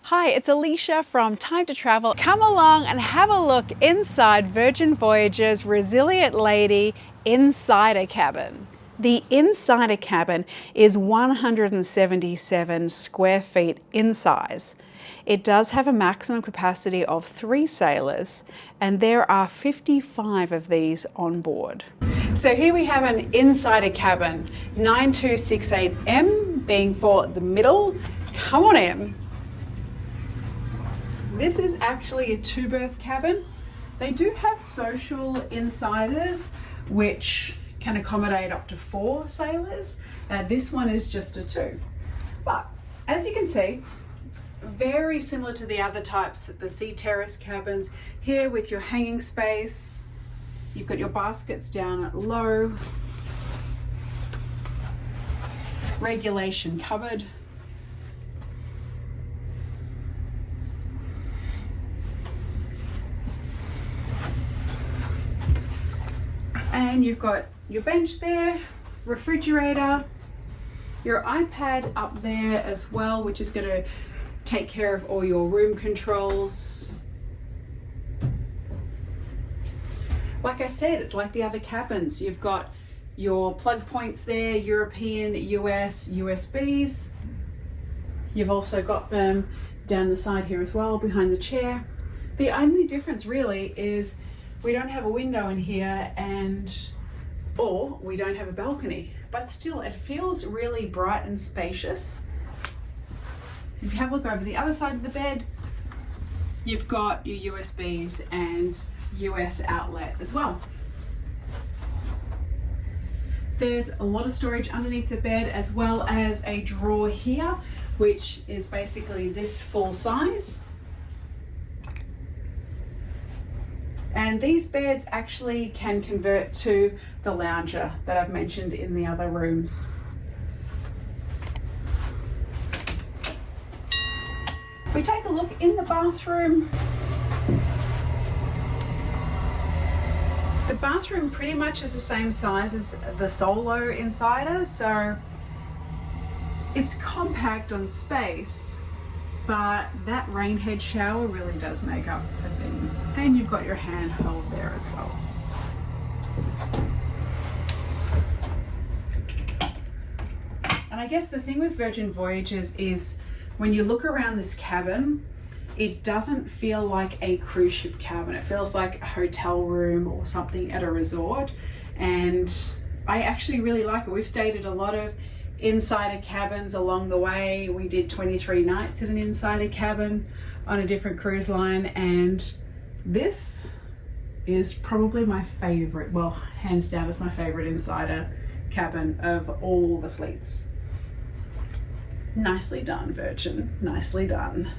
Hi, it's Alicia from Time to Travel. Come along and have a look inside Virgin Voyages Resilient Lady Insider Cabin. The Insider Cabin is 177 square feet in size. It does have a maximum capacity of 3 sailors, and there are 55 of these on board. So here we have an Insider Cabin, 9268M being for the middle. Come on in. This is actually a 2-berth cabin. They do have social insiders, which can accommodate up to 4 sailors. This one is just a 2. But as you can see, very similar to the other types, the sea terrace cabins. Here with your hanging space, you've got your baskets down at low, regulation cupboard, and you've got your bench there, refrigerator, your iPad up there as well, which is going to take care of all your room controls. Like I said, it's like the other cabins. You've got your plug points there, European, US, USBs. You've also got them down the side here as well, behind the chair. The only difference really is we don't have a window in here or we don't have a balcony, but still it feels really bright and spacious. If you have a look over the other side of the bed, you've got your USBs and US outlet as well. There's a lot of storage underneath the bed, as well as a drawer here, which is basically this full size. And these beds actually can convert to the lounger that I've mentioned in the other rooms. If we take a look in the bathroom, the bathroom pretty much is the same size as the Solo Insider, so it's compact on space, but that rain head shower really does make up for things. And you've got your handheld there as well. And I guess the thing with Virgin Voyages is when you look around this cabin, it doesn't feel like a cruise ship cabin. It feels like a hotel room or something at a resort. And I actually really like it. We've stayed at a lot of insider cabins along the way. We did 23 nights at an insider cabin on a different cruise line, and this is probably my favorite, well, hands down, is my favorite insider cabin of all the fleets. Nicely done, Virgin, nicely done.